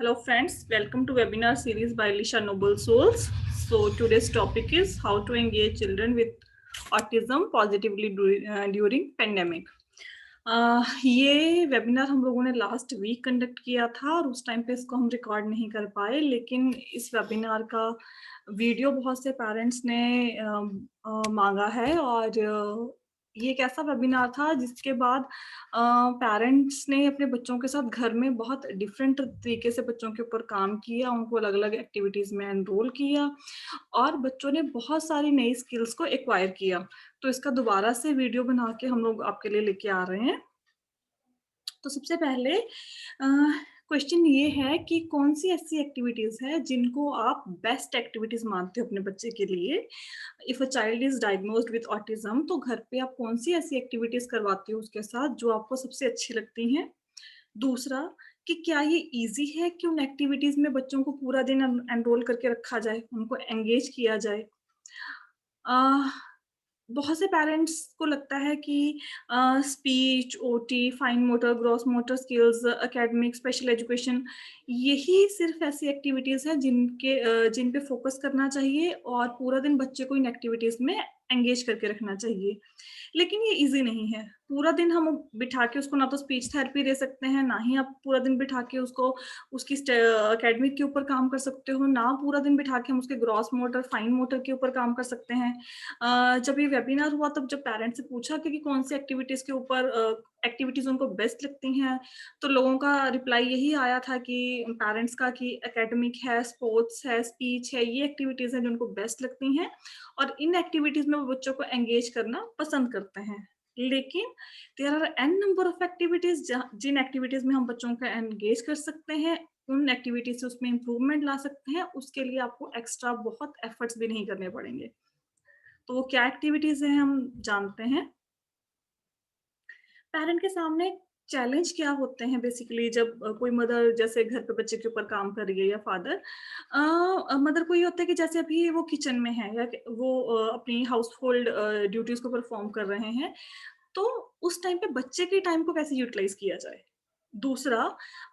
Hello friends, welcome to webinar series by Lisha Noble Souls. So today's topic is how to engage children with autism positively during pandemic. ये webinar हम लोगों ने last week conduct किया था और उस time पे इसको हम रिकॉर्ड नहीं कर पाए, लेकिन इस वेबिनार का वीडियो बहुत से पेरेंट्स ने मांगा है और ये एक ऐसा वेबिनार था जिसके बाद पेरेंट्स ने अपने बच्चों के साथ घर में बहुत डिफरेंट तरीके से बच्चों के ऊपर काम किया, उनको अलग अलग एक्टिविटीज में एनरोल किया और बच्चों ने बहुत सारी नई स्किल्स को एक्वायर किया। तो इसका दोबारा से वीडियो बना के हम लोग आपके लिए लेके आ रहे हैं। तो सबसे पहले क्वेश्चन ये है कि कौन सी ऐसी एक्टिविटीज है जिनको आप बेस्ट एक्टिविटीज मानते हो अपने बच्चे के लिए। If a child is diagnosed with autism, तो घर पे आप कौन सी ऐसी एक्टिविटीज करवाते हो उसके साथ जो आपको सबसे अच्छी लगती हैं। दूसरा, कि क्या ये इजी है कि उन एक्टिविटीज में बच्चों को पूरा दिन एनरोल करके रखा जाए, उनको एंगेज किया जाए। बहुत से पेरेंट्स को लगता है कि speech, OT, fine motor, gross motor skills, academic, special education, यही सिर्फ ऐसी एक्टिविटीज है जिन पे फोकस करना चाहिए और पूरा दिन बच्चे को इन एक्टिविटीज में एंगेज करके रखना चाहिए। लेकिन ये इजी नहीं है। पूरा दिन हम बिठा के उसको ना तो स्पीच थेरेपी दे सकते हैं, ना ही आप पूरा दिन बिठा के उसको उसकी एकेडमिक के ऊपर काम कर सकते हो, ना पूरा दिन बिठा के हम उसके ग्रॉस मोटर, फाइन मोटर के ऊपर काम कर सकते हैं। जब ये वेबिनार हुआ तब जब पेरेंट्स से पूछा कि कौन सी एक्टिविटीज के ऊपर एक्टिविटीज उनको बेस्ट लगती हैं, तो लोगों का रिप्लाई यही आया था कि पेरेंट्स का कि एकेडमिक है, स्पोर्ट्स है, स्पीच है, ये एक्टिविटीज हैं जो उनको बेस्ट लगती हैं और इन एक्टिविटीज में वो बच्चों को एंगेज करना पसंद करते हैं। लेकिन there are an number of activities जिन एक्टिविटीज में हम बच्चों को एंगेज कर सकते हैं, उन एक्टिविटीज से उसमें इंप्रूवमेंट ला सकते हैं। उसके लिए आपको एक्स्ट्रा बहुत एफर्ट्स भी नहीं करने पड़ेंगे। तो वो क्या एक्टिविटीज हैं हम जानते हैं। पेरेंट के सामने चैलेंज क्या होते हैं बेसिकली जब कोई मदर जैसे घर पे बच्चे के ऊपर काम कर रही है या फादर, मदर को ये होता है कि जैसे अभी वो किचन में है या वो अपनी हाउस होल्ड ड्यूटीज को परफॉर्म कर रहे हैं, तो उस टाइम पे बच्चे के टाइम को कैसे यूटिलाइज किया जाए। दूसरा,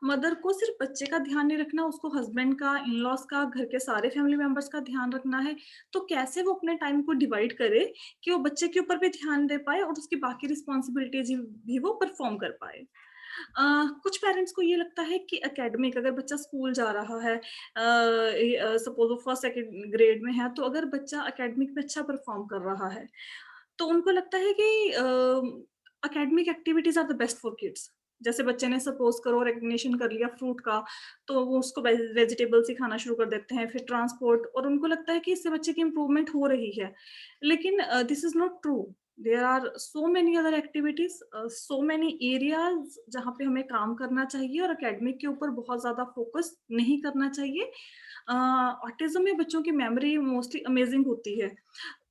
मदर को सिर्फ बच्चे का ध्यान नहीं रखना, उसको हस्बैंड का, इन लॉज का, घर के सारे फैमिली मेंबर्स का ध्यान रखना है। तो कैसे वो अपने टाइम को डिवाइड करे कि वो बच्चे के ऊपर भी ध्यान दे पाए और उसकी बाकी रिस्पॉन्सिबिलिटीज भी वो परफॉर्म कर पाए। कुछ पेरेंट्स को ये लगता है कि एकेडमिक, अगर बच्चा स्कूल जा रहा है, सपोज वो फर्स्ट सेकंड ग्रेड में है, तो अगर बच्चा एकेडमिक में अच्छा परफॉर्म कर रहा है, तो उनको लगता है कि academic activities are the best for kids. जैसे बच्चे ने सपोज करो रिकग्निशन कर लिया फ्रूट का, तो वो उसको वेजिटेबल सिखाना शुरू कर देते हैं, फिर ट्रांसपोर्ट, और उनको लगता है कि इससे बच्चे की इंप्रूवमेंट हो रही है। लेकिन this is not true. There are so many other activities, so many areas जहाँ पे हमें काम करना चाहिए और एकेडमिक के ऊपर बहुत ज्यादा फोकस नहीं करना चाहिए। ऑटिज्म में बच्चों की मेमोरी मोस्टली अमेजिंग होती है।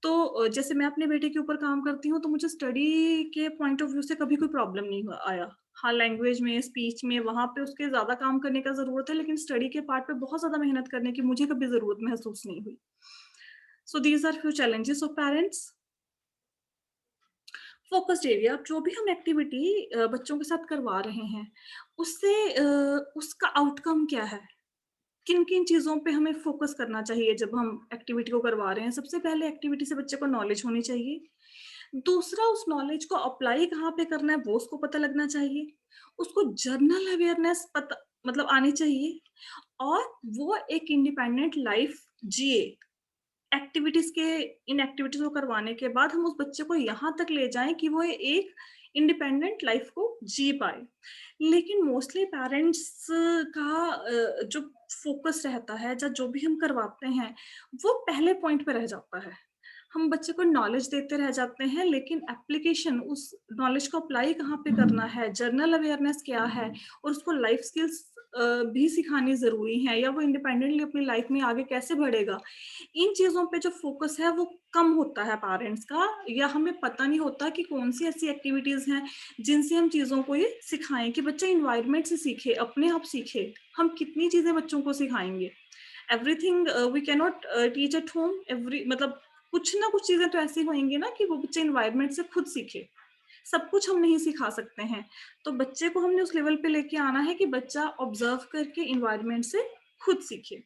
तो जैसे मैं अपने बेटे के ऊपर काम करती हूँ, तो मुझे स्टडी के पॉइंट ऑफ व्यू से कभी कोई प्रॉब्लम नहीं आया। हाँ, लैंग्वेज में, स्पीच में, वहाँ पे उसके ज़्यादा काम करने का ज़रूरत है, लेकिन स्टडी के पार्ट पे बहुत ज़्यादा मेहनत करने की मुझे कभी ज़रूरत महसूस नहीं हुई। So these are few challenges of parents. Focused area, जो भी हम एक्टिविटी बच्चों के साथ करवा रहे हैं, उससे उसका आउटकम क्या है? किन-किन चीज़ों पे हमें फोकस करना चाहिए जब हम एक्टिविटी को करवा रहे हैं? सबसे पहले एक्टिविटी से बच्चे को नॉलेज होनी चाहिए। दूसरा, उस नॉलेज को अप्लाई कहाँ पे करना है वो उसको पता लगना चाहिए। उसको जर्नल अवेयरनेस पता मतलब आनी चाहिए और वो एक इंडिपेंडेंट लाइफ जिए। एक्टिविटीज़ के इन एक्टिविटीज़ को करवाने के बाद हम उस बच्चे को यहाँ तक ले जाएँ कि वो एक इंडिपेंडेंट लाइफ को जी पाए। लेकिन मोस्टली पेरेंट्स का जो फ़ोकस रहता है या जो भी हम करवाते हैं, वो पहले पॉइंट पे रह जाता है। हम बच्चे को नॉलेज देते रह जाते हैं, लेकिन एप्लीकेशन, उस नॉलेज को अप्लाई कहाँ पे करना है, जर्नल अवेयरनेस क्या है और उसको लाइफ स्किल्स भी सिखानी ज़रूरी है, या वो इंडिपेंडेंटली अपनी लाइफ में आगे कैसे बढ़ेगा। इन चीज़ों पे जो फ़ोकस है वो कम होता है पेरेंट्स का, या हमें पता नहीं होता कि कौन-सी ऐसी एक्टिविटीज़ हैं जिनसे हम चीज़ों को ये सिखाएँ कि बच्चा एनवायरनमेंट से सीखे, अपने आप सीखे। हम कितनी चीज़ें बच्चों को सिखाएँगे? Everything we can not teach at home. Every मतलब कुछ ना कुछ चीज़ें तो ऐसी होंगी ना कि वो बच्चे एनवायरनमेंट से खुद सीखे। सब कुछ हम नहीं सिखा सकते हैं। तो बच्चे को हमने उस लेवल पे लेके आना है कि बच्चा ऑब्जर्व करके एनवायरनमेंट से खुद सीखे।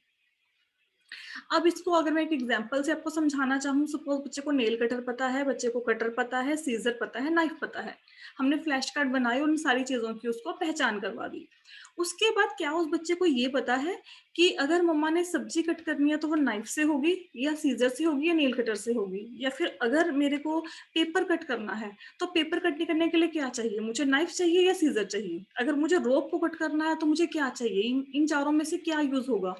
अब इसको अगर मैं एक एग्जांपल से आपको समझाना चाहूँ, सपोज़ बच्चे को नेल कटर पता है, बच्चे को कटर पता है, सीज़र पता है, नाइफ पता है। हमने फ्लैश कार्ड बनाए और उन सारी चीज़ों की उसको पहचान करवा दी। उसके बाद क्या उस बच्चे को ये पता है कि अगर मम्मा ने सब्ज़ी कट करनी है तो वो नाइफ से होगी या सीज़र से होगी या नेल कटर से होगी, या फिर अगर मेरे को पेपर कट करना है, तो पेपर कट करने के लिए क्या चाहिए? मुझे नाइफ चाहिए या सीज़र चाहिए? अगर मुझे रोप को कट करना है तो मुझे क्या चाहिए? इन इन चारों में से क्या यूज़ होगा?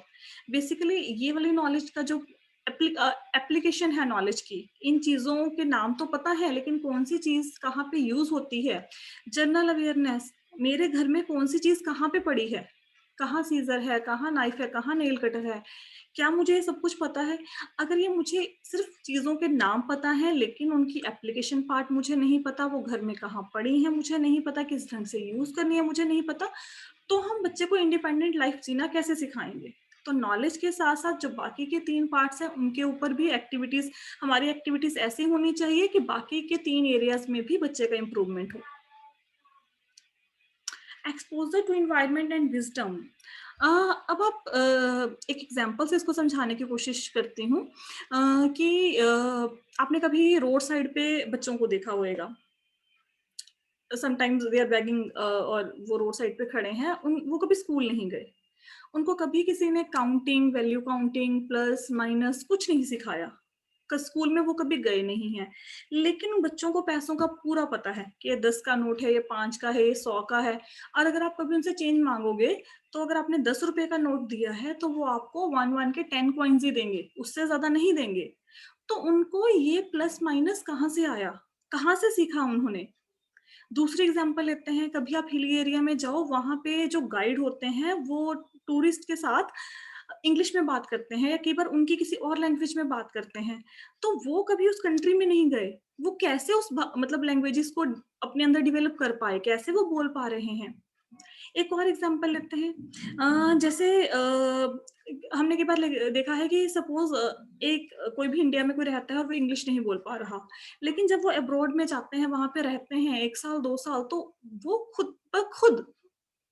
बेसिकली ये वाली नॉलेज का जो एप्लीकेशन है नॉलेज की, इन चीज़ों के नाम तो पता है लेकिन कौन-सी चीज़ कहाँ पे यूज़ होती है, जनरल अवेयरनेस, मेरे घर में कौन-सी चीज़ कहाँ पे पड़ी है, कहाँ सीज़र है, कहाँ नाइफ है, कहाँ नेल कटर है, क्या मुझे ये सब कुछ पता है? अगर ये मुझे सिर्फ़ चीज़ों के नाम पता हैं लेकिन उनकी एप्लीकेशन पार्ट मुझे नहीं पता, वो घर में कहाँ पड़ी हैं मुझे नहीं पता, किस ढंग से यूज़ करनी है मुझे नहीं पता, तो हम बच्चे को इंडिपेंडेंट लाइफ जीना कैसे सिखाएँगे? तो नॉलेज के साथ-साथ जो बाकी के 3 पार्ट्स हैं, उनके ऊपर भी एक्टिविटीज़, हमारी एक्टिविटीज़ ऐसी होनी चाहिए कि बाकी के 3 एरियाज़ में भी बच्चे का इम्प्रूवमेंट हो। Exposure to environment and wisdom. अब आप एक एग्ज़ाम्पल से इसको समझाने की कोशिश करती हूँ, कि आपने कभी रोड साइड पे बच्चों को देखा होएगा। समटाइम्स दे आर बेगिंग, और वो रोड साइड पे खड़े हैं, वो कभी स्कूल नहीं गए। उनको कभी किसी ने counting, value counting, plus, minus कुछ नहीं सिखाया। स्कूल में वो कभी गए नहीं हैं। लेकिन उन बच्चों को पैसों का पूरा पता है कि ये 10 का नोट है, ये 5 का है, ये 100 का है। और अगर आप कभी उनसे चेंज माँगोगे, तो अगर आपने ₹10 का नोट दिया है, तो वो आपको 1-1 के 10 कॉइन्स ही देंगे, उससे ज़्यादा नहीं देंगे। तो उनको ये प्लस माइनस कहाँ से आया? कहाँ से सीखा उन्होंने? दूसरी एग्जांपल लेते हैं, कभी आप हिली एरिया में जाओ, वहाँ पे जो गाइड होते हैं, वो टूरिस्ट के साथ इंग्लिश में बात करते हैं या कई बार उनकी किसी और लैंग्वेज में बात करते हैं। तो वो कभी उस कंट्री में नहीं गए। वो कैसे उस मतलब लैंग्वेजेस को अपने अंदर डेवलप कर पाए? कैसे वो बोल पा रहे हैं? एक और एग्जांपल लेते हैं। जैसे हमने कई बार देखा है कि सपोज़ कोई भी इंडिया में कोई रहता है और वो इंग्लिश नहीं बोल पा रहा। लेकिन जब वो अब्रॉड में जाते हैं, वहाँ पे रहते हैं 1 साल, 2 साल, तो वो खुद ब खुद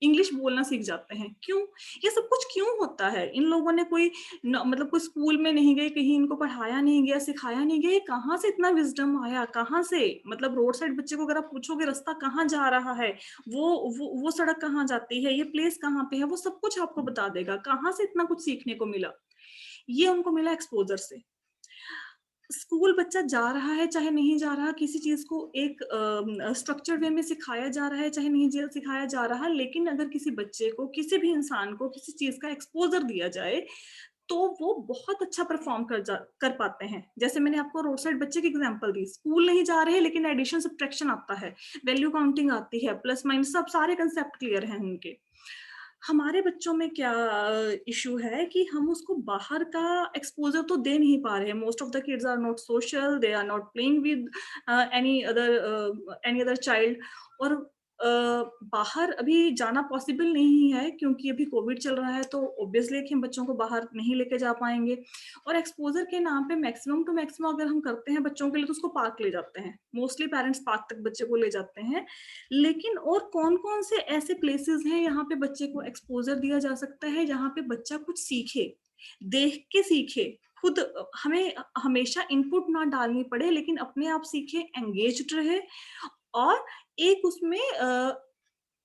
इंग्लिश बोलना सीख जाते हैं। क्यों? ये सब कुछ क्यों होता है? इन लोगों ने कोई न मतलब कोई स्कूल में नहीं गए, कहीं इनको पढ़ाया नहीं गया, सिखाया नहीं गया, ये कहाँ से इतना विज़डम आया? कहाँ से? मतलब रोड साइड बच्चे को अगर आप पूछोगे रास्ता कहाँ जा रहा है, वो सड़क कहाँ जाती है, ये प्लेस कहाँ पे है, वो सब कुछ आपको बता देगा। कहाँ से इतना कुछ सीखने को मिला? ये उनको मिला एक्सपोज़र से। स्कूल बच्चा जा रहा है, चाहे नहीं जा रहा, किसी चीज़ को एक स्ट्रक्चर्ड वे में सिखाया जा रहा है, चाहे नहीं सिखाया जा रहा, लेकिन अगर किसी बच्चे को, किसी भी इंसान को किसी चीज़ का एक्सपोज़र दिया जाए, तो वो बहुत अच्छा परफ़ॉर्म कर पाते हैं। जैसे मैंने आपको रोड साइड बच्चे की एग्ज़ाम्पल दी, स्कूल नहीं जा रहे, लेकिन एडिशन, सब्ट्रैक्शन आता है, वैल्यू काउंटिंग आती है, प्लस माइनस सब सारे कांसेप्ट क्लियर हैं उनके। हमारे बच्चों में क्या इश्यू है कि हम उसको बाहर का एक्सपोज़र तो दे नहीं पा रहे हैं। Most of the kids are not social, they are not playing with any other child, और बाहर अभी जाना पॉसिबल नहीं है क्योंकि अभी कोविड चल रहा है, तो ऑब्वियसली कि हम बच्चों को बाहर नहीं लेके जा पाएँगे। और एक्सपोज़र के नाम पे मैक्सिमम टू मैक्सिमम अगर हम करते हैं बच्चों के लिए, तो उसको पार्क ले जाते हैं। मोस्टली पेरेंट्स पार्क तक बच्चे को ले जाते हैं। लेकिन और कौन-कौन से ऐसे प्लेसेस हैं यहाँ पे बच्चे को एक्सपोज़र दिया जा सकता है, जहाँ पे बच्चा कुछ सीखे, देख के सीखे, खुद हमें हमेशा इनपुट ना डालनी पड़े, लेकिन अपने आप सीखे, एंगेज्ड रहे, और एक उसमें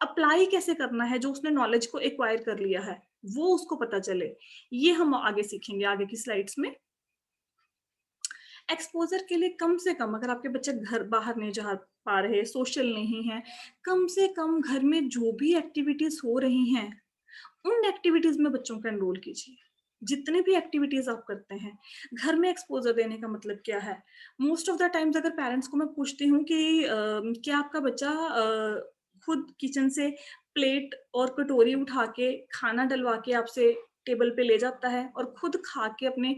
अप्लाई कैसे करना है, जो उसने नॉलेज को एक्वायर कर लिया है, वो उसको पता चले। ये हम आगे सीखेंगे आगे की स्लाइड्स में। एक्सपोज़र के लिए कम से कम, अगर आपके बच्चे घर बाहर नहीं जा पा रहे, सोशल नहीं है, कम से कम घर में जो भी एक्टिविटीज़ हो रही हैं, उन एक्टिविटीज़ में बच्चों को एनरोल कीजिए। जितने भी एक्टिविटीज़ आप करते हैं, घर में एक्सपोज़र देने का मतलब क्या है? मोस्ट ऑफ द टाइम्स अगर पेरेंट्स को मैं पूछती हूँ कि क्या आपका बच्चा खुद किचन से प्लेट और कटोरी उठा के खाना डलवा के आपसे टेबल पे ले जाता है और खुद खा के अपने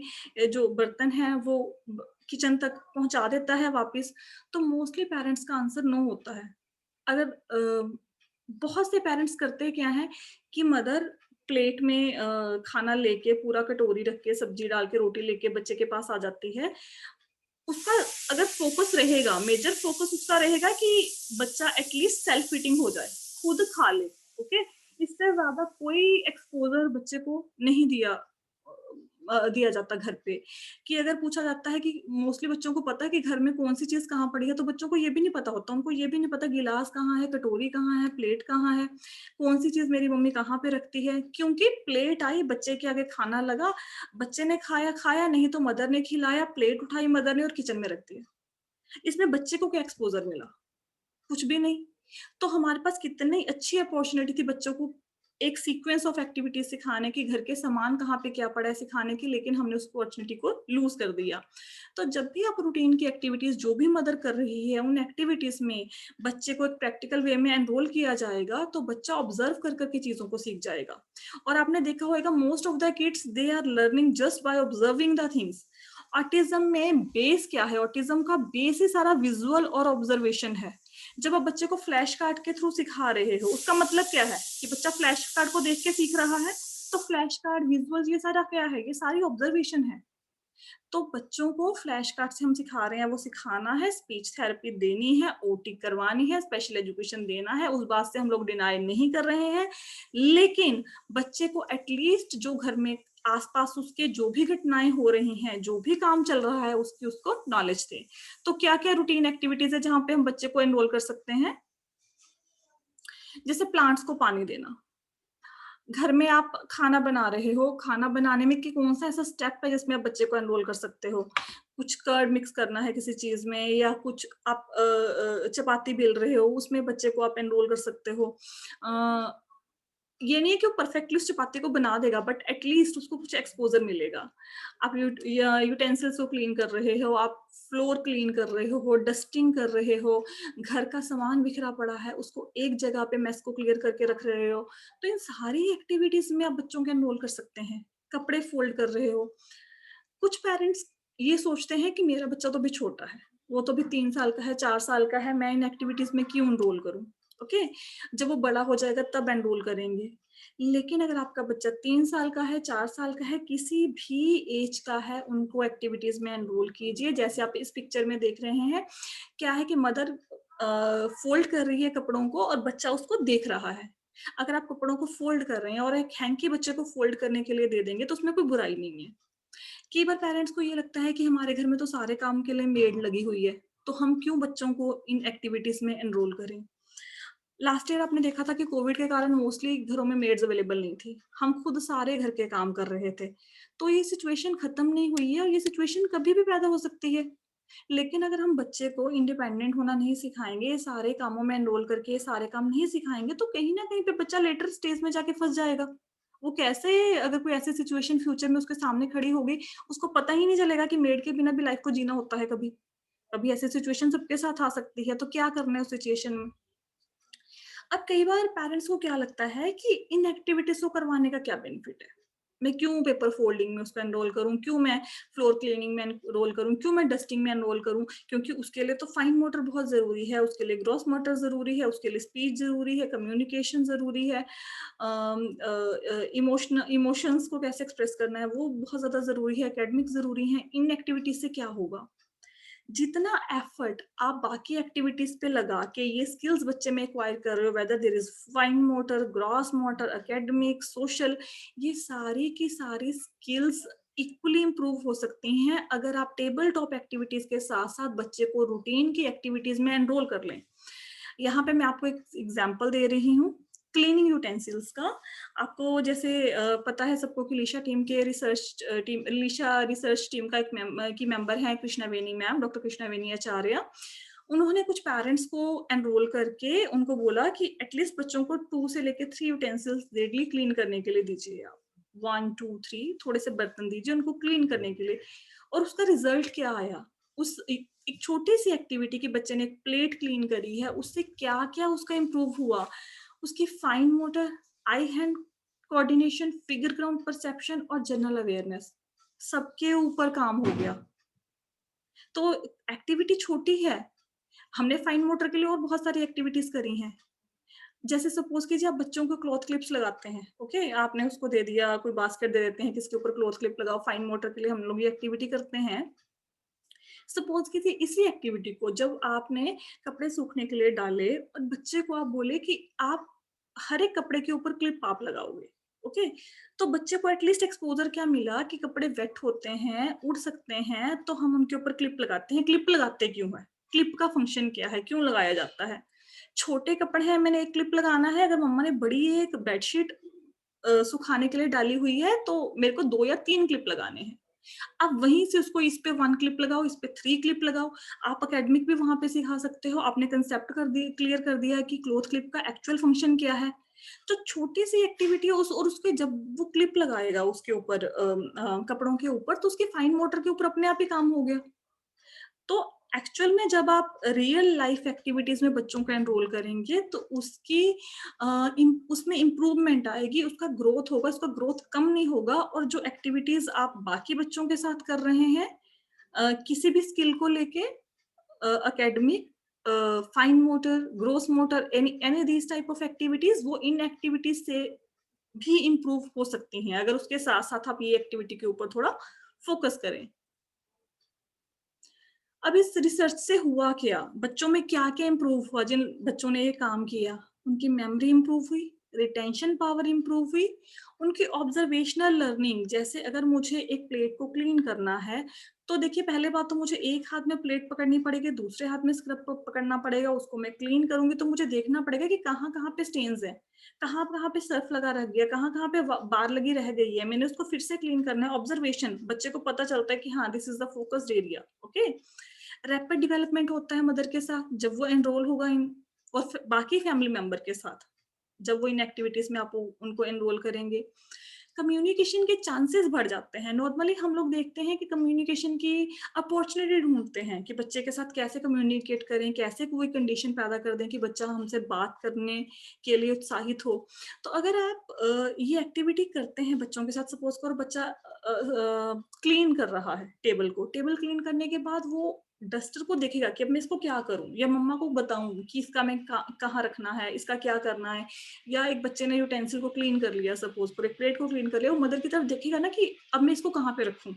जो बर्तन हैं वो किचन तक पहुंचा देता है वापस, तो मोस्टली पेरेंट्स का आंसर नो होता है। अगर बहुत से पेरेंट्स करते क्या हैं कि मदर प्लेट में खाना लेके, पूरा कटोरी रख के, सब्जी डाल के, रोटी लेके बच्चे के पास आ जाती है, उसका अगर फोकस रहेगा, मेजर फोकस उसका रहेगा कि बच्चा एटलीस्ट सेल्फ फीडिंग हो जाए, खुद खा ले, ओके? इससे ज़्यादा कोई एक्सपोज़र बच्चे को नहीं दिया जाता घर पे। कि अगर पूछा जाता है कि मोस्टली बच्चों को पता है कि घर में कौन-सी चीज़ कहाँ पड़ी है, तो बच्चों को ये भी नहीं पता होता, उनको ये भी नहीं पता गिलास कहाँ है, कटोरी कहाँ है, प्लेट कहाँ है, कौन-सी चीज़ मेरी मम्मी कहाँ पे रखती है। क्योंकि प्लेट आई, बच्चे के आगे खाना लगा, बच्चे ने खाया, खाया नहीं तो मदर ने खिलाया, प्लेट उठाई मदर ने और किचन में रख दिया। इसमें बच्चे को क्या एक्सपोज़र मिला? कुछ भी नहीं। तो हमारे पास कितनी अच्छी अपॉर्च्युनिटी थी बच्चों को एक सीक्वेंस ऑफ एक्टिविटीज़ सिखाने की, घर के सामान कहाँ पे क्या पड़ा है सिखाने की, लेकिन हमने उस अपॉर्च्युनिटी को लूज़ कर दिया। तो जब भी आप रूटीन की एक्टिविटीज़ जो भी मदर कर रही है, उन एक्टिविटीज़ में बच्चे को एक प्रैक्टिकल वे में एनरोल किया जाएगा, तो बच्चा ऑब्ज़र्व कर के चीज़ों को सीख जाएगा। और आपने देखा होगा most of the kids they are learning just by observing the things. Autism में बेस क्या है? ऑटिज़्म का बेस ही सारा विज़ुअल और ऑब्ज़र्वेशन है। जब आप बच्चे को फ्लैश कार्ड के थ्रू सिखा रहे हो, उसका मतलब क्या है? कि बच्चा फ्लैश कार्ड को देख के सीख रहा है, तो फ्लैश कार्ड, विजुअल्स ये सारा क्या है? ये सारी ऑब्जर्वेशन है। तो बच्चों को फ्लैश कार्ड से हम सिखा रहे हैं, वो सिखाना है, स्पीच थेरेपी देनी है, ओटी करवानी है, स्पेशल एजुकेशन देना है, उस बात से हम लोग डिनाई नहीं कर रहे हैं। लेकिन बच्चे को एटलीस्ट जो घर में आस-पास उसके जो भी घटनाएँ हो रही हैं, जो भी काम चल रहा है, उसकी उसको नॉलेज दें। तो क्या-क्या रूटीन एक्टिविटीज़ है जहाँ पे हम बच्चे को एनरोल कर सकते हैं? जैसे प्लांट्स को पानी देना। घर में आप खाना बना रहे हो, खाना बनाने में कि कौन-सा ऐसा स्टेप है जिसमें आप बच्चे को एनरोल कर सकते हो? कुछ कर्ड मिक्स करना है किसी चीज़ में या कुछ आप चपाती बेल रहे हो, उसमें बच्चे को आप एनरोल कर सकते हो। अ, ये नहीं है कि वो परफेक्टली उस चपाती को बना देगा बट एटलीस्ट उसको कुछ एक्सपोज़र मिलेगा। आप यूटेंसिल्स को क्लीन कर रहे हो, आप फ्लोर क्लीन कर रहे हो, डस्टिंग कर रहे हो, घर का सामान बिखरा पड़ा है, उसको एक जगह पे मेस को क्लियर करके रख रहे हो। तो इन सारी एक्टिविटीज़ में आप बच्चों को एनरोल कर सकते हैं। कपड़े फ़ोल्ड कर रहे हो। कुछ पेरेंट्स ये सोचते हैं कि मेरा बच्चा तो अभी छोटा है, वो तो अभी 3 साल का है, 4 साल का है, मैं इन एक्टिविटीज़ में क्यों एनरोल करूँ? ओके? जब वो बड़ा हो जाएगा तब एनरोल करेंगे। लेकिन अगर आपका बच्चा 3 साल का है, 4 साल का है, किसी भी ऐज का है, उनको एक्टिविटीज़ में एनरोल कीजिए। जैसे आप इस पिक्चर में देख रहे हैं, क्या है कि मदर फ़ोल्ड कर रही है कपड़ों को और बच्चा उसको देख रहा है। अगर आप कपड़ों को फ़ोल्ड कर रहे हैं और एक हैंकी बच्चे को फ़ोल्ड करने के लिए दे देंगे, तो उसमें कोई बुराई नहीं है। कई बार पेरेंट्स को ये लगता है कि हमारे घर में तो सारे काम के लिए मेड लगी हुई है, तो हम क्यों बच्चों को इन एक्टिविटीज़ में एनरोल करें? लास्ट ईयर आपने देखा था कि कोविड के कारण मोस्टली घरों में मेड्स अवेलेबल नहीं थी। हम खुद सारे घर के काम कर रहे थे। तो ये सिचुएशन खत्म नहीं हुई है और ये सिचुएशन कभी भी पैदा हो सकती है। लेकिन अगर हम बच्चे को इंडिपेंडेंट होना नहीं सिखाएँगे, ये सारे कामों में एनरोल करके ये सारे काम नहीं सिखाएँगे, तो कहीं न कहीं पे बच्चा लेटर स्टेज में जाके फँस जाएगा। वो कैसे अगर कोई ऐसी सिचुएशन फ्यूचर में उसके सामने खड़ी होगी, उसको पता ही नहीं चलेगा कि मेड के बिना भी लाइफ़ को जीना होता है कभी। कभी ऐसी सिचुएशन सबके साथ आ सकती है, तो क्या करना है उस सिचुएशन में? अब कई बार पेरेंट्स को क्या लगता है कि इन एक्टिविटीज़ को करवाने का क्या बेनिफिट है? मैं क्यों पेपर फोल्डिंग में उसको एनरोल करूँ? क्यों मैं फ्लोर क्लीनिंग में एनरोल करूँ? क्यों मैं डस्टिंग में एनरोल करूँ? क्योंकि उसके लिए तो फाइन मोटर बहुत ज़रूरी है, उसके लिए ग्रॉस मोटर ज़रूरी है, उसके लिए स्पीच ज़रूरी है, कम्युनिकेशन ज़रूरी है। इमोशंस को कैसे एक्सप्रेस करना है, वो बहुत ज़्यादा ज़रूरी है, एकेडमिक ज़रूरी है। इन एक्टिविटीज़ से क्या होगा? जितना एफर्ट आप बाकी एक्टिविटीज पे लगा के ये स्किल्स बच्चे में एक्वायर कर रहे हो whether there is fine motor gross motor academic social ये सारी की सारी स्किल्स इक्वली इंप्रूव हो सकती हैं अगर आप टेबल टॉप एक्टिविटीज के साथ साथ बच्चे को रूटीन की एक्टिविटीज में एनरोल कर लें। यहाँ पे मैं आपको एक एग्जांपल दे रही हूँ क्लीनिंग यूटेंसिल्स का। आपको जैसे पता है सबको कि लीशा टीम के टीम लीशा रिसर्च टीम का एक की मेंबर है कृष्णा वेनी मैम, डॉक्टर कृष्णा वेनी आचार्य। उन्होंने कुछ पेरेंट्स को एनरोल करके उनको बोला कि एटलीस्ट बच्चों को 2 से लेके 3 यूटेंसिल्स डेली क्लीन करने के लिए दीजिए आप। 1, 2, 3 थोड़े से बर्तन दीजिए उनको क्लीन करने के लिए। और उसका रिजल्ट क्या आया? उस एक छोटी-सी एक्टिविटी कि बच्चे ने एक प्लेट क्लीन करी है, उससे क्या-क्या उसका इम्प्रूव हुआ। उसकी fine motor, eye hand coordination, figure ground perception और जनरल अवेयरनेस, सबके ऊपर काम हो गया। तो एक्टिविटी छोटी है, हमने फाइन मोटर के लिए और बहुत सारी एक्टिविटीज़ करी हैं। जैसे सपोज़ कीजिए आप बच्चों को क्लॉथ क्लिप्स लगाते हैं, ओके? आपने उसको दे दिया, कोई बास्केट दे देते हैं, किसके ऊपर क्लॉथ क्लिप लगाओ, फाइन मोटर के लिए हम लोग ये एक्टिविटी करते हैं। सपोज किसी इसी एक्टिविटी को जब आपने कपड़े सूखने के लिए डाले और बच्चे को आप बोले कि आप हर एक कपड़े के ऊपर क्लिप आप लगाओगे, ओके? तो बच्चे को एटलीस्ट एक्सपोज़र क्या मिला कि कपड़े वेट होते हैं, उड़ सकते हैं, तो हम उनके ऊपर क्लिप लगाते हैं। क्लिप लगाते क्यों हैं? क्लिप का फंक्शन क्या है? क्यों लगाया जाता है? छोटे कपड़े हैं, मैंने एक क्लिप लगाना है, अगर मम्मा ने बड़ी एक बेडशीट सुखाने के लिए डाली हुई है, तो मेरे को 2 या 3 क्लिप लगाने हैं। आप वहीं से उसको इस पे 1 क्लिप लगाओ, इस पे 3 क्लिप लगाओ। आप एकेडमिक भी वहाँ पे सिखा सकते हो। आपने कंसेप्ट क्लियर कर दिया है कि क्लॉथ क्लिप का एक्चुअल फंक्शन क्या है। तो छोटी-सी एक्टिविटी उस और उसके जब वो क्लिप लगाएगा उसके ऊपर कपड़ों के ऊपर, तो उसके फाइन मोटर के ऊपर अपने आप ही काम हो गया। तो एक्चुअल में जब आप रियल लाइफ एक्टिविटीज़ में बच्चों को एनरोल करेंगे, तो उसकी उसमें इम्प्रूवमेंट आएगी, उसका ग्रोथ होगा, उसका ग्रोथ कम नहीं होगा और जो एक्टिविटीज़ आप बाकी बच्चों के साथ कर रहे हैं किसी भी स्किल को लेके academic, fine motor, gross motor, any any these type of activities वो इन एक्टिविटीज़ से भी इम्प्रूव हो सकती हैं, अगर उसके साथ-साथ आप ये एक्टिविटी के ऊपर थोड़ा फोकस करें। अब इस रिसर्च से हुआ क्या? बच्चों में क्या-क्या इम्प्रूव हुआ जिन बच्चों ने ये काम किया? उनकी मेमोरी इम्प्रूव हुई, रिटेंशन पावर इम्प्रूव हुई, उनकी ऑब्जर्वेशनल लर्निंग जैसे अगर मुझे एक प्लेट को क्लीन करना है, तो देखिए पहले बात तो मुझे एक हाथ में प्लेट पकड़नी पड़ेगी, दूसरे हाथ में स्क्रब प पकड़ना पड़ेगा, उसको मैं क्लीन करूँगी तो मुझे देखना पड़ेगा कि कहाँ-कहाँ पे स्टेन्स हैं, कहाँ-कहाँ पे सर्फ लगा रह गया, कहाँ-कहाँ पे व बार लगी रह गई है, मैंने उसको फिर से क्लीन करना है, ऑब्जर्वेशन बच्चे को पता चलता है कि हाँ, this is the focused area, okay? Rapid development होता है मदर के साथ जब वो एनरोल होगा इन और बाकी फैमिली मेंबर के साथ जब वो इन एक्टिविटीज में आप उनको एनरोल करेंगे कम्युनिकेशन के चांसेस बढ़ जाते हैं। नॉर्मली हम लोग देखते हैं कि कम्युनिकेशन की अपॉर्चुनिटी ढूंढते हैं कि बच्चे के साथ कैसे कम्युनिकेट करें, कैसे कोई कंडीशन पैदा कर दें कि बच्चा हमसे बात करने के लिए उत्साहित हो। तो अगर आप ये एक्टिविटी करते हैं बच्चों के साथ, सपोज करो बच्चा क्लीन कर रहा है टेबल को, टेबल क्लीन करने के बाद वो डस्टर को देखेगा कि अब मैं इसको क्या करूं या मम्मा को बताऊं कि इसका मैं कहाँ रखना है, इसका क्या करना है। या एक बच्चे ने यूटेंसिल को क्लीन कर लिया, सपोज पर एक प्लेट को क्लीन कर लिया, वो मदर की तरफ देखेगा ना कि अब मैं इसको कहाँ पे रखूं।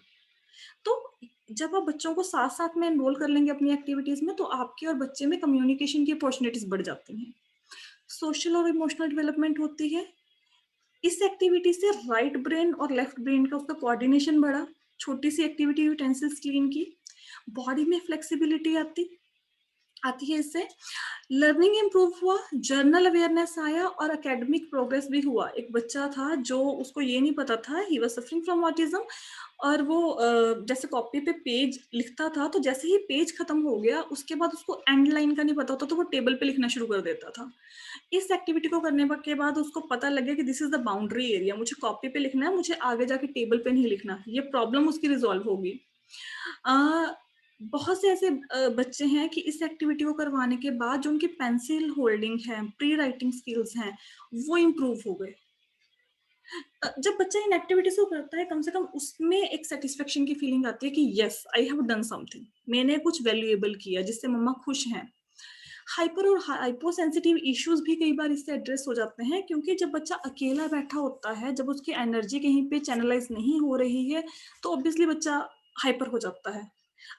तो जब आप बच्चों को साथ साथ में एनरोल कर लेंगे अपनी एक्टिविटीज में, तो आपके और बच्चे में कम्युनिकेशन की अपॉर्चुनिटीज बढ़ जाती हैं, सोशल और इमोशनल डेवलपमेंट होती है। इस एक्टिविटी से राइट ब्रेन और लेफ्ट ब्रेन का उसका कोऑर्डिनेशन बढ़ा, छोटी सी एक्टिविटी यूटेंसिल्स क्लीन की, बॉडी में फ्लेक्सिबिलिटी आती आती है इससे, लर्निंग इम्प्रूव हुआ, जर्नल अवेयरनेस आया और एकेडमिक प्रोग्रेस भी हुआ। एक बच्चा था जो उसको ये नहीं पता था, he was suffering from autism, और वो जैसे कॉपी पे पेज लिखता था, तो जैसे ही पेज खत्म हो गया उसके बाद उसको एंड लाइन का नहीं पता होता, तो वो टेबल पे लिखना शुरू कर देता था। इस एक्टिविटी को करने के बाद उसको पता लग गया कि this is the boundary area, मुझे कॉपी पे लिखना है, मुझे आगे जाके टेबल पे नहीं लिखना, ये प्रॉब्लम उसकी रिजॉल्व होगी। अ, बहुत से ऐसे बच्चे हैं कि इस एक्टिविटी को करवाने के बाद जो उनकी पेंसिल होल्डिंग है, प्री राइटिंग स्किल्स हैं, वो इम्प्रूव हो गए। जब बच्चा इन एक्टिविटीज को करता है, कम से कम उसमें एक सेटिस्फेक्शन की फीलिंग आती है कि yes I have done something, मैंने कुछ वैल्यूएबल किया जिससे मम्मा खुश हैं। हाइपर और हाइपो सेंसिटिव इश्यूज भी कई बार इससे एड्रेस हो जाते हैं, क्योंकि जब बच्चा अकेला बैठा होता है, जब उसकी एनर्जी कहीं पे चैनलाइज नहीं हो रही है, तो ऑब्वियसली बच्चा हाइपर हो जाता है।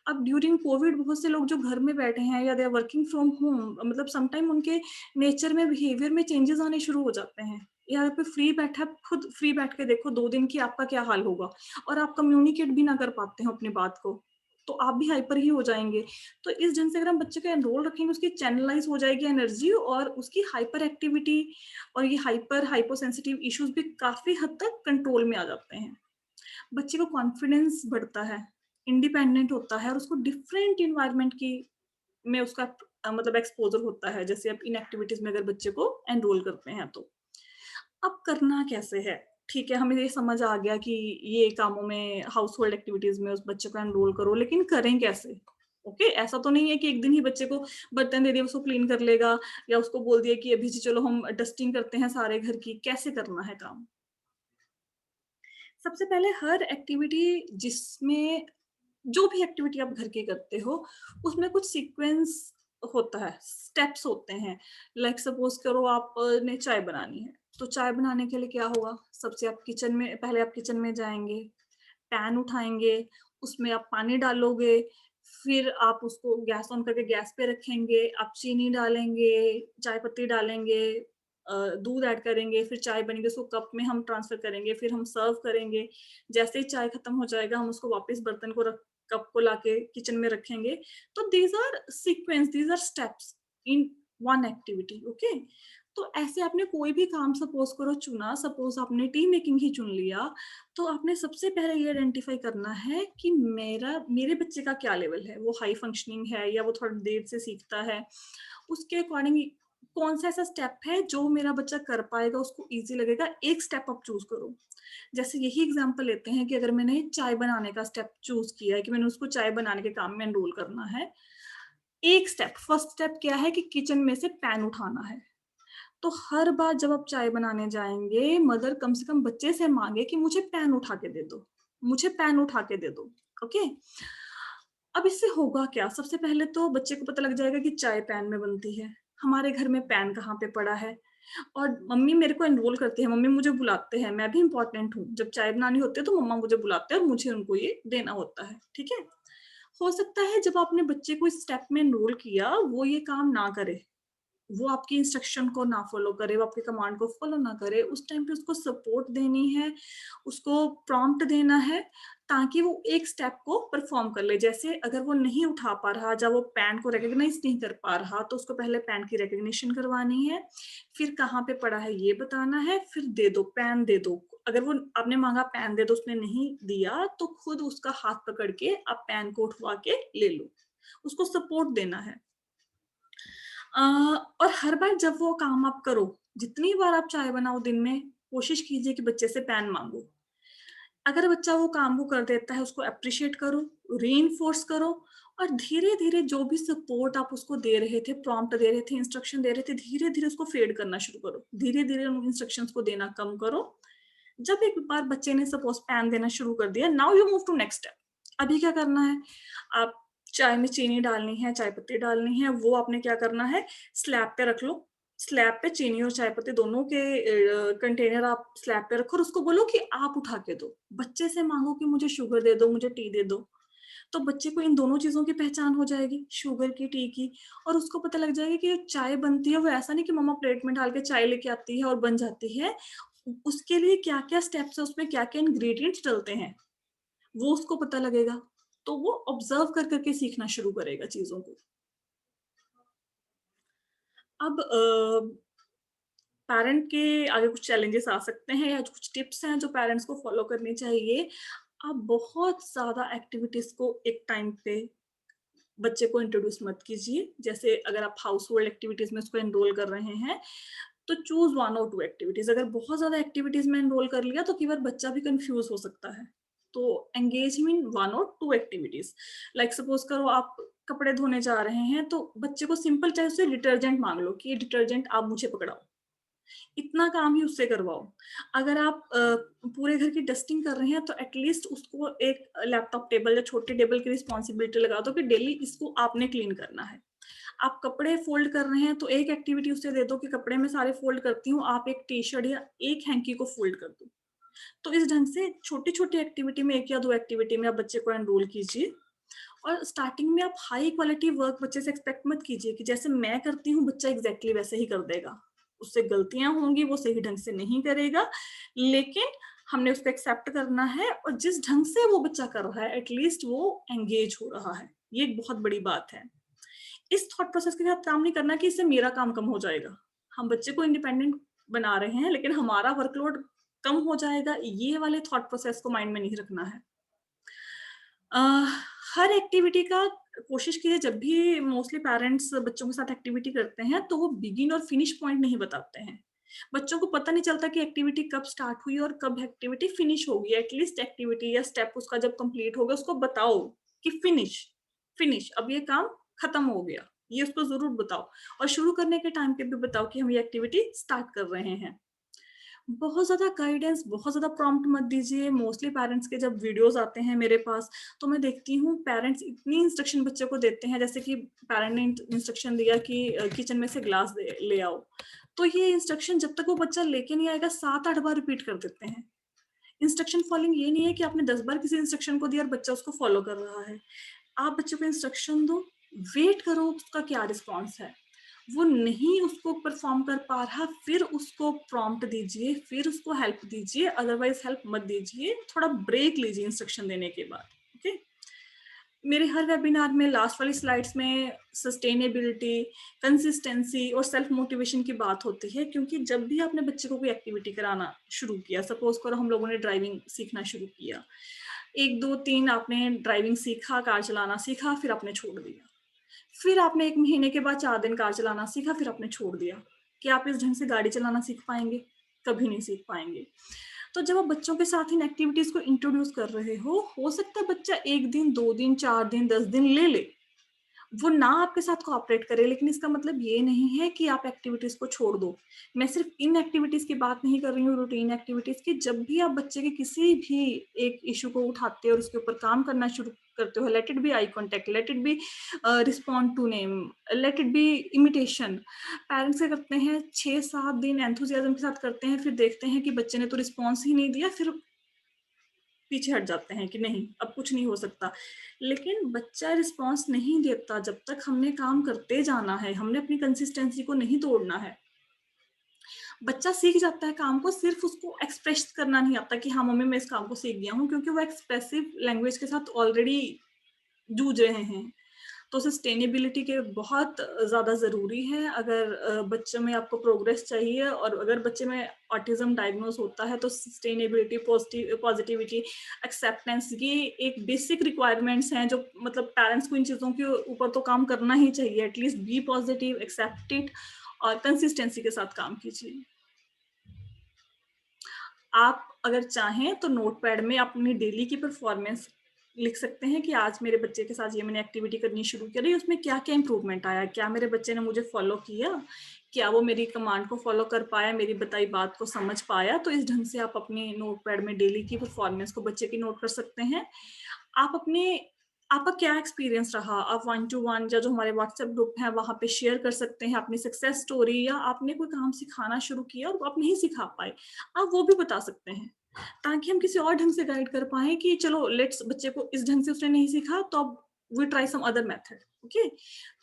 अब ड्यूरिंग कोविड बहुत से लोग जो घर में बैठे हैं या they are working from home, मतलब समटाइम उनके नेचर में, बिहेवियर में चेंजेस आने शुरू हो जाते हैं। या कोई फ्री बैठा, खुद फ्री बैठ के देखो 2 दिन की आपका क्या हाल होगा, और आप कम्युनिकेट भी ना कर पाते हो अपनी बात को, तो आप भी हाइपर ही हो जाएंगे। तो इस ढंग से अगर हम बच्चे का एनरोल रखेंगे, उसकी चैनलाइज हो जाएगी एनर्जी, और उसकी हाइपर एक्टिविटी और ये हाइपर हाइपोसेंसिटिव इश्यूज भी काफी हद तक कंट्रोल में आ जाते हैं। बच्चे को कॉन्फिडेंस बढ़ता है, इंडिपेंडेंट होता है, और उसको डिफरेंट इन्वायरमेंट की में उसका मतलब एक्सपोजर होता है, जैसे आप इन एक्टिविटीज में अगर बच्चे को एनरोल करते हैं तो। अब करना कैसे है? ठीक है, हमें ये समझ आ गया कि ये कामों में, हाउस होल्ड एक्टिविटीज़ में उस बच्चे को एनरोल करो, लेकिन करें कैसे? ओके, ऐसा तो नहीं है कि एक दिन ही बच्चे को बर्तन दे दिए, उसको क्लीन कर लेगा, या उसको बोल दिया कि अभी जी चलो हम डस्टिंग करते हैं सारे घर की, कैसे करना है काम? सबसे पहले हर एक्टिविटी जिसमें जो भी एक्टिविटी आप घर की करते हो, उसमें कुछ सीक्वेंस होता है, स्टेप्स होते हैं। लाइक सपोज़ करो आप ने चाय बनानी है, तो चाय बनाने के लिए क्या होगा? सबसे आप किचन में, पहले आप किचन में जाएँगे, पैन उठाएँगे, उसमें आप पानी डालोगे, फिर आप उसको गैस ऑन करके गैस पे रखेंगे, आप चीनी डालेंगे, चाय पत्ती डालेंगे, दूध ऐड करेंगे, फिर चाय बनेगी, उसको कप में हम ट्रांसफ़र करेंगे, फिर हम सर्व करेंगे। जैसे ही चाय खत्म हो जाएगा, हम उसको वापस बर्तन को रख कप को लाके किचन में रखेंगे। तो these are sequence, these are steps in one activity, okay? तो ऐसे आपने कोई भी काम सपोज़ करो चुना, सपोज़ आपने टी मेकिंग ही चुन लिया, तो आपने सबसे पहले ये आइडेंटिफ़ाई करना है कि मेरे बच्चे का क्या लेवल है, वो हाई फंक्शनिंग है या वो थोड़ा देर से सीखता है। उसके अकॉर्डिंग कौन-सा ऐसा स्टेप है जो मेरा बच्चा कर पाएगा, उसको ईज़ी लगेगा, एक स्टेप आप चूज़ करो। जैसे यही एग्ज़ाम्पल लेते हैं कि अगर मैंने चाय बनाने का स्टेप चूज़ किया है कि मैंने उसको चाय बनाने के काम में एनरोल करना है। एक स्टेप, फर्स्ट स्टेप क्या है कि किचन में से पैन उठाना है। तो हर बार जब आप चाय बनाने जाएँगे, मदर कम से कम बच्चे से माँगे कि मुझे पैन उठा के दे दो, मुझे पैन उठा के दे दो, ओके? अब इससे होगा क्या? सबसे पहले तो बच्चे को पता लग जाएगा कि चाय पैन में बनती है, हमारे घर में पैन कहाँ पे पड़ा है। और मम्मी मेरे को एनरोल करती है, मम्मी मुझे बुलाते हैं, मैं भी इम्पोर्टेंट हूँ। जब चाय बनानी होती है तो मम्मा मुझे बुलाते हैं और मुझे उनको ये देना होता है, ठीक है? हो सकता है जब आपने बच्चे को इस स्टेप में एनरोल किया, वो ये काम ना करे। वो आपकी इंस्ट्रक्शन को ना फ़ॉलो करे, वो आपकी कमांड को फ़ॉलो ना करे, उस टाइम पे उसको सपोर्ट देनी है, उसको प्रॉम्प्ट देना है, ताकि वो एक स्टेप को परफ़ॉर्म कर ले। जैसे अगर वो नहीं उठा पा रहा, जब वो पैन को रिकॉग्नाइज़ नहीं कर पा रहा, तो उसको पहले पैन की रिकॉग्निशन करवानी है, फिर कहाँ पे पड़ा है ये बताना है, फिर दे दो, पैन दे दो। अगर वो आपने माँगा पैन दे दो, उसने नहीं दिया, तो खुद उसका हाथ पकड़ के आप पैन को उठवा के ले लो। उसको सपोर्ट देना है। अ, और हर बार जब वो काम आप करो, जितनी बार आप चाय बनाओ दिन में, कोशिश कीजिए कि बच्चे से पैन माँगो। अगर बच्चा वो काम को कर देता है, उसको एप्रिशिएट करो, रीइन्फोर्स करो और धीरे-धीरे जो भी सपोर्ट आप उसको दे रहे थे, प्रॉम्प्ट दे रहे थे, इंस्ट्रक्शन दे रहे थे, धीरे-धीरे उसको फेड करना शुरू करो। धीरे-धीरे उन इंस्ट्रक्शंस को देना कम करो। जब एक बार बच्चे ने सपोज़ पैन देना शुरू कर दिया, now you move to next step. अभी क्या करना है? आप चाय में चीनी डालनी है, चाय पत्ती डालनी है, वो आपने क्या करना है, स्लैब पे रख लो। स्लैब पे चीनी और चाय पत्ती दोनों के कंटेनर आप स्लैब पे रखो और उसको बोलो कि आप उठा के दो। बच्चे से माँगो कि मुझे शुगर दे दो, मुझे टी दे दो। तो बच्चे को इन दोनों चीज़ों की पहचान हो जाएगी, शुगर की, टी की और उसको पता लग जाएगा कि जो चाय बनती है वो ऐसा नहीं कि मम्मा प्लेट में डाल के चाय लेके आती है और बन जाती है। उसके लिए क्या-क्या स्टेप्स है, उसमें क्या-क्या इंग्रीडिएंट्स डलते हैं, वो उसको पता लगेगा। तो वो ऑब्ज़र्व कर के सीखना शुरू करेगा चीज़ों को। अब पेरेंट के आगे कुछ चैलेंजेस आ सकते हैं या कुछ टिप्स हैं जो पेरेंट्स को फॉलो करनी चाहिए। आप बहुत ज़्यादा एक्टिविटीज़ को एक टाइम पे बच्चे को इंट्रोड्यूस मत कीजिए। जैसे अगर आप हाउस होल्ड एक्टिविटीज़ में उसको एनरोल कर रहे हैं, तो चूज़ 1 और 2 एक्टिविटीज़। अगर बहुत ज़्यादा एक्टिविटीज़ में एनरोल कर लिया तो कई बार बच्चा भी कन्फ्यूज़ हो सकता है। तो एंगेज हिम इन 1 और 2 एक्टिविटीज़। लाइक सपोज़ करो आप कपड़े धोने जा रहे हैं, तो बच्चे को सिंपल चाहे उससे डिटर्जेंट माँग लो कि ये डिटर्जेंट आप मुझे पकड़ाओ। इतना काम ही उससे करवाओ। अगर आप पूरे घर की डस्टिंग कर रहे हैं तो एट लीस्ट उसको एक लैपटॉप टेबल या छोटे टेबल की रिस्पॉन्सिबिलिटी लगा दो कि डेली इसको आपने क्लीन करना है। आप कपड़े फ़ोल्ड कर रहे हैं तो एक एक्टिविटी उसे दे दो कि कपड़े मैं सारे फ़ोल्ड करती हूँ, आप एक टी-शर्ट या एक हैंकी को फ़ोल्ड कर दो। तो इस ढंग से छोटी-छोटी एक्टिविटी में 1 या 2 एक्टिविटी में आप बच्चे को एनरोल कीजिए और स्टार्टिंग में आप हाई क्वालिटी वर्क बच्चे से एक्सपेक्ट मत कीजिए कि जैसे मैं करती हूँ बच्चा एग्ज़ैक्टली वैसे ही कर देगा। उससे गलतियाँ होंगी, वो सही ढंग से नहीं करेगा, लेकिन हमने उसको एक्सेप्ट करना है और जिस ढंग से वो बच्चा कर रहा है एट लीस्ट वो एंगेज हो रहा है। ये एक बहुत बड़ी बात है। इस थॉट प्रोसेस के साथ काम नहीं करना कि इससे मेरा काम कम हो जाएगा। हम बच्चे को इंडिपेंडेंट बना रहे हैं लेकिन हमारा वर्कलोड कम हो जाएगा, ये वाले थॉट प्रोसेस को माइंड में नहीं रखना है। अ, हर एक्टिविटी का कोशिश कीजिए जब भी मोस्टली पेरेंट्स बच्चों के साथ एक्टिविटी करते हैं, तो वो बिगिन और फिनिश पॉइंट नहीं बताते हैं। बच्चों को पता नहीं चलता कि एक्टिविटी कब स्टार्ट हुई और कब एक्टिविटी फिनिश होगी। एटलीस्ट एक्टिविटी या स्टेप उसका जब कंप्लीट होगा, उसको बताओ कि फिनिश, फिनिश अब ये काम खत्म हो गया। ये उसको ज़रूर बताओ और शुरू करने के टाइम पे भी बताओ कि हम ये एक्टिविटी स्टार्ट कर रहे हैं। बहुत ज़्यादा गाइडेंस, बहुत ज़्यादा प्रॉम्प्ट मत दीजिए। मोस्टली पेरेंट्स के जब वीडियोज़ आते हैं मेरे पास, तो मैं देखती हूँ पेरेंट्स इतनी इंस्ट्रक्शन बच्चे को देते हैं, जैसे कि पेरेंट ने इंस्ट्रक्शन दिया कि किचन में से ग्लास दे ले आओ। तो ये इंस्ट्रक्शन जब तक वो बच्चा लेके नहीं आएगा 7-8 बार रिपीट कर देते हैं। इंस्ट्रक्शन फॉलोइंग ये नहीं है कि आपने 10 बार किसी इंस्ट्रक्शन को दिया और बच्चा उसको फॉलो कर रहा है। आप बच्चे को इंस्ट्रक्शन दो, वेट करो उसका क्या रिस्पॉन्स है। वो नहीं उसको परफॉर्म कर पा रहा, फिर उसको प्रॉम्प्ट दीजिए, फिर उसको हेल्प दीजिए, अदरवाइज हेल्प मत दीजिए, थोड़ा ब्रेक लीजिए इंस्ट्रक्शन देने के बाद। ओके। मेरे हर वेबिनार में लास्ट वाली स्लाइड्स में सस्टेनेबिलिटी, कंसिस्टेंसी और सेल्फ मोटिवेशन की बात होती है, क्योंकि जब भी आपने बच्चे को कोई एक्टिविटी कराना शुरू किया, सपोज करो हम लोगों ने ड्राइविंग सीखना शुरू किया, 1, 2, 3 आपने ड्राइविंग सीखा, कार चलाना सीखा, फिर आपने छोड़ दिया। फिर आपने 1 महीने के बाद 4 दिन कार चलाना सीखा, फिर आपने छोड़ दिया। क्या आप इस ढंग से गाड़ी चलाना सीख पाएँगे? कभी नहीं सीख पाएँगे। तो जब आप बच्चों के साथ इन एक्टिविटीज़ को इंट्रोड्यूस कर रहे हो सकता है बच्चा 1 दिन, 2 दिन, 4 दिन, 10 दिन ले ले। वो ना आपके साथ कोऑपरेट करे, लेकिन इसका मतलब ये नहीं है कि आप एक्टिविटीज़ को छोड़ दो। मैं सिर्फ़ इन एक्टिविटीज़ की बात नहीं कर रही हूँ रूटीन एक्टिविटीज़ की, जब भी आप बच्चे के किसी भी एक इश्यू को उठाते हो और उसके ऊपर काम करना शुरू करते हो, let it be eye contact, let it be respond to name, let it be imitation. Parents क्या करते हैं 6-7 दिन एंथुसियाज़्म के साथ करते हैं, फिर देखते हैं कि बच्चे ने तो रिस्पॉन्स ही नहीं दिया, फिर पीछे हट जाते हैं कि नहीं, अब कुछ नहीं हो सकता। लेकिन बच्चा रिस्पॉन्स नहीं देता जब तक हमने काम करते जाना है, हमने अपनी कंसिस्टेंसी को नहीं तोड़ना है। बच्चा सीख जाता है काम को, सिर्फ़ उसको एक्सप्रेस करना नहीं आता कि हाँ, मम्मी मैं इस काम को सीख गया हूँ, क्योंकि वो एक्सप्रेसिव लैंग्वेज के साथ ऑलरेडी जूझ रहे हैं। तो सस्टेनेबिलिटी के बहुत ज़्यादा ज़रूरी है, अगर बच्चे में आपको प्रोग्रेस चाहिए और अगर बच्चे में ऑटिज़्म डायग्नोज़ होता है, तो सस्टेनेबिलिटी, पॉज़िटिविटी, एक्सेप्टेंस, ये एक बेसिक रिक्वायरमेंट्स हैं, जो मतलब पेरेंट्स को इन चीज़ों के ऊपर तो काम करना ही चाहिए। At least be positive, accept it और कंसिस्टेंसी के साथ काम कीजिए। आप अगर चाहें तो नोटपैड में अपनी डेली की परफॉर्मेंस लिख सकते हैं कि आज मेरे बच्चे के साथ ये मैंने एक्टिविटी करनी शुरू करी, उसमें क्या-क्या इम्प्रूवमेंट आया? क्या मेरे बच्चे ने मुझे फ़ॉलो किया? क्या वो मेरी कमांड को फ़ॉलो कर पाया, मेरी बताई बात को समझ पाया? तो इस ढंग से आप अपने नोटपैड में डेली की परफॉर्मेंस को बच्चे की नोट कर सकते हैं। आप अपने आपका क्या एक्सपीरियंस रहा? आप 1 टू 1 या जो हमारे व्हाट्सएप ग्रुप है वहाँ पे शेयर कर सकते हैं अपनी सक्सेस स्टोरी, या आपने कोई काम सिखाना शुरू किया और आप नहीं सिखा पाए, आप वो भी बता सकते हैं। ताकि हम किसी और ढंग से गाइड कर पाएँ कि चलो लेट्स, बच्चे को इस ढंग से उसने नहीं सीखा तो अब we try some other method. Okay?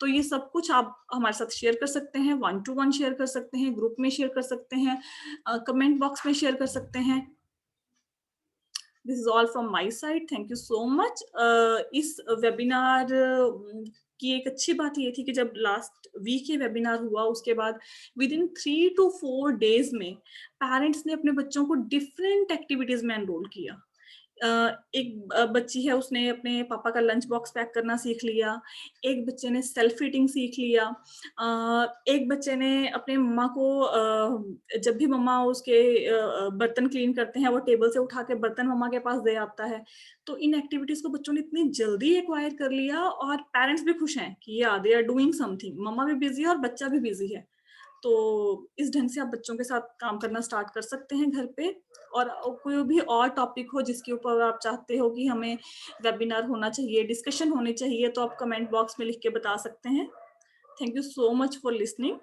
तो ये सब कुछ आप हमारे साथ शेयर कर सकते हैं, 1 टू 1 शेयर कर सकते हैं, ग्रुप में शेयर कर सकते हैं, कमेंट बॉक्स में शेयर कर सकते हैं। This is all from my side, thank you so much. इस वेबिनार की एक अच्छी बात ये थी कि जब लास्ट वीक ये वेबिनार हुआ, उसके बाद विद इन 3 टू 4 डेज में पेरेंट्स ने अपने बच्चों को डिफरेंट एक्टिविटीज में एनरोल किया। एक बच्ची है, उसने अपने पापा का लंच बॉक्स पैक करना सीख लिया, एक बच्चे ने सेल्फ फीडिंग सीख लिया, एक बच्चे ने अपने मम्मा को जब भी मम्मा उसके बर्तन क्लीन करते हैं, वो टेबल से उठा के बर्तन मम्मा के पास दे आता है। तो इन एक्टिविटीज़ को बच्चों ने इतनी जल्दी एक्वायर कर लिया और पेरेंट्स भी खुश हैं कि या दे आर डूइंग समथिंग, मम्मा भी बिज़ी है और बच्चा भी बिज़ी है। तो इस ढंग से आप बच्चों के साथ काम करना स्टार्ट कर सकते हैं घर पे। और कोई भी और टॉपिक हो जिसके ऊपर आप चाहते हो कि हमें वेबिनार होना चाहिए, डिस्कशन होनी चाहिए, तो आप कमेंट बॉक्स में लिख के बता सकते हैं। Thank you so much for listening.